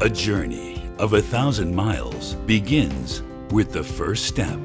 A journey of 1,000 miles begins with the first step.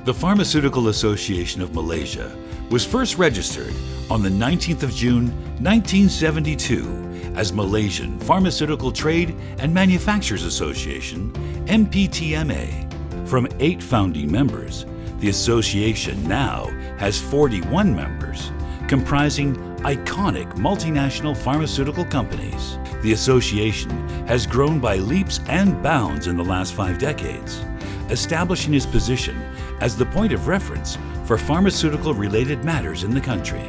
The Pharmaceutical Association of Malaysia was first registered on the 19th of June 1972 as Malaysian Pharmaceutical Trade and Manufacturers Association, MPTMA. From 8 founding members, the association now has 41 members, comprising iconic multinational pharmaceutical companies. The association has grown by leaps and bounds in the last 5 decades, establishing its position as the point of reference for pharmaceutical-related matters in the country.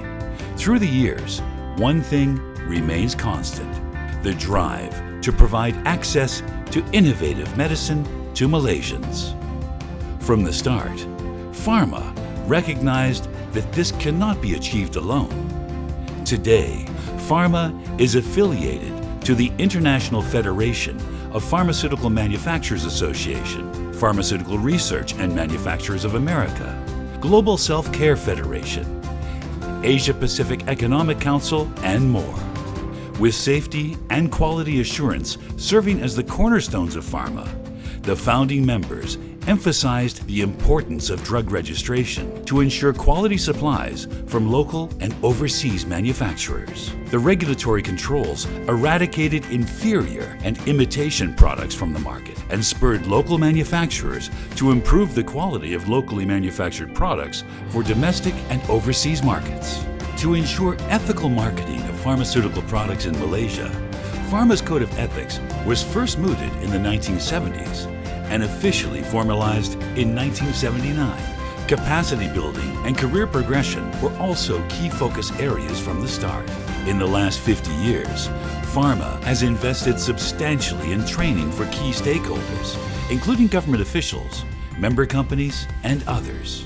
Through the years, one thing remains constant: the drive to provide access to innovative medicine to Malaysians. From the start, PHAMA recognized that this cannot be achieved alone. Today, PHAMA is affiliated to the International Federation of Pharmaceutical Manufacturers Association, Pharmaceutical Research and Manufacturers of America, Global Self-Care Federation, Asia-Pacific Economic Council, and more. With safety and quality assurance serving as the cornerstones of PHAMA, the founding members emphasized the importance of drug registration to ensure quality supplies from local and overseas manufacturers. The regulatory controls eradicated inferior and imitation products from the market and spurred local manufacturers to improve the quality of locally manufactured products for domestic and overseas markets. To ensure ethical marketing of pharmaceutical products in Malaysia, PHAMA's Code of Ethics was first mooted in the 1970s and officially formalized in 1979. Capacity building and career progression were also key focus areas from the start. In the last 50 years, PHAMA has invested substantially in training for key stakeholders, including government officials, member companies, and others.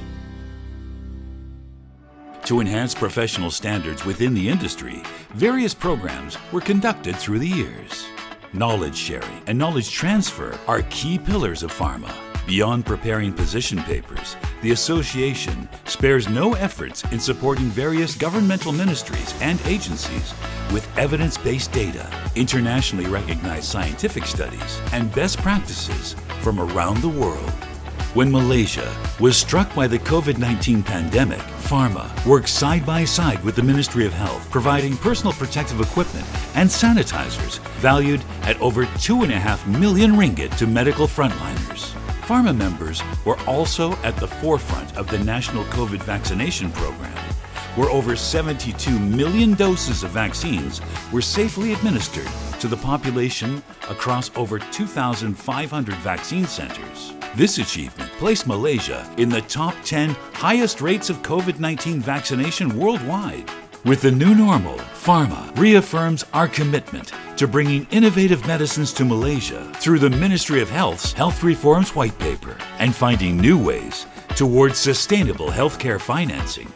To enhance professional standards within the industry, various programs were conducted through the years. Knowledge sharing and knowledge transfer are key pillars of PHAMA. Beyond preparing position papers, the association spares no efforts in supporting various governmental ministries and agencies with evidence-based data, internationally recognized scientific studies, and best practices from around the world. When Malaysia was struck by the COVID-19 pandemic, PHAMA worked side by side with the Ministry of Health, providing personal protective equipment and sanitizers valued at over 2.5 million ringgit to medical frontliners. PHAMA members were also at the forefront of the national COVID vaccination program, where over 72 million doses of vaccines were safely administered to the population across over 2,500 vaccine centers. This achievement placed Malaysia in the top 10 highest rates of COVID-19 vaccination worldwide. With the new normal, PHAMA reaffirms our commitment to bringing innovative medicines to Malaysia through the Ministry of Health's Health Reforms White Paper and finding new ways towards sustainable healthcare financing.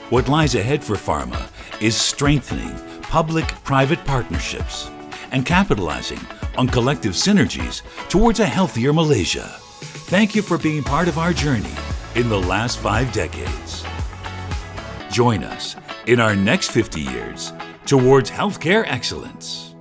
What lies ahead for PHAMA is strengthening public-private partnerships and capitalizing on collective synergies towards a healthier Malaysia. Thank you for being part of our journey in the last 5 decades. Join us in our next 50 years towards healthcare excellence.